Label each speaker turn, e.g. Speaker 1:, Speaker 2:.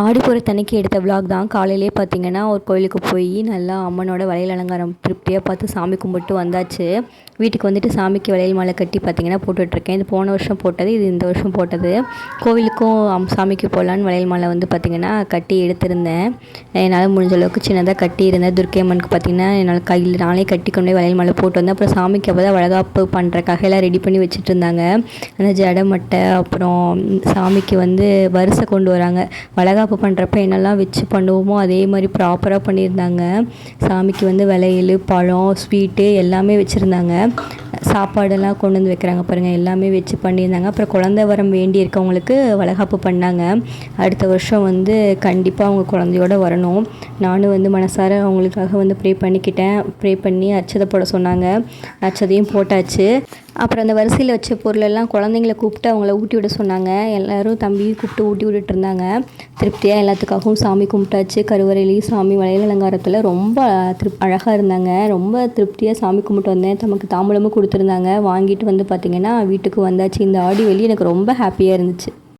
Speaker 1: ஆடிப்பூரத்தன்னைக்கு எடுத்த விலாக் தான். காலையிலே பார்த்திங்கன்னா ஒரு கோயிலுக்கு போய் நல்லா அம்மனோட வளையல் அலங்காரம் திருப்தியாக பார்த்து சாமி கும்பிட்டு வந்தாச்சு. வீட்டுக்கு வந்துட்டு சாமிக்கு வளையல் மாலை கட்டி பார்த்திங்கன்னா போட்டுட்ருக்கேன். இது போன வருஷம் போட்டது, இது இந்த வருஷம் போட்டது. கோவிலுக்கும் சாமிக்கு போகலான்னு வளையல் மாலை வந்து பார்த்திங்கன்னா கட்டி எடுத்திருந்தேன். என்னால் முடிஞ்ச அளவுக்கு சின்னதாக கட்டியிருந்தேன். துர்க்கை அம்மனுக்கு பார்த்திங்கன்னா என்னால் கையில் நானே கட்டி கொண்டு போய் வளையல் மாலை போட்டு வந்தேன். அப்புறம் சாமிக்கு அப்போ தான் வளகாப்பு பண்ணுறக்காக எல்லாம் ரெடி பண்ணி வச்சுட்டு இருந்தாங்க. அந்த ஜடை மட்டை, அப்புறம் சாமிக்கு வந்து வரிசை கொண்டு வராங்க. வளகாப்பு பண்ணுறப்ப என்னெல்லாம் வச்சு பண்ணுவோமோ அதே மாதிரி ப்ராப்பராக பண்ணியிருந்தாங்க. சாமிக்கு வந்து வளையல், பழம், ஸ்வீட்டு எல்லாமே வச்சுருந்தாங்க. சாப்பாடெல்லாம் கொண்டு வந்து வைக்கிறாங்க பாருங்கள், எல்லாமே வச்சு பண்ணியிருந்தாங்க. அப்புறம் குழந்தை வரம் வேண்டி இருக்கவங்களுக்கு வளகாப்பு பண்ணாங்க. அடுத்த வருஷம் வந்து கண்டிப்பாக அவங்க குழந்தையோட வரணும். நானும் வந்து மனசார அவங்களுக்காக வந்து ப்ரே பண்ணி அர்ச்சதை போட சொன்னாங்க. அர்ச்சதையும் போட்டாச்சு. அப்புறம் அந்த வரிசையில் வச்ச பொருளெல்லாம் குழந்தைங்கள கூப்பிட்டு அவங்கள ஊட்டி விட சொன்னாங்க. எல்லோரும் தம்பியை கூப்பிட்டு ஊட்டி விட்டுட்டு இருந்தாங்க. திருப்தியாக எல்லாத்துக்காகவும் சாமி கும்பிட்டாச்சு. கருவறையிலையும் சாமி வளையல் அலங்காரத்தில் ரொம்ப அழகாக இருந்தாங்க. ரொம்ப திருப்தியாக சாமி கும்பிட்டு வந்தேன். நமக்கு தாம்பூலமும் கொடுத்துருந்தாங்க. வாங்கிட்டு வந்து பார்த்திங்கன்னா வீட்டுக்கு வந்தாச்சு. இந்த ஆடி வெளியே எனக்கு ரொம்ப ஹாப்பியாக இருந்துச்சு.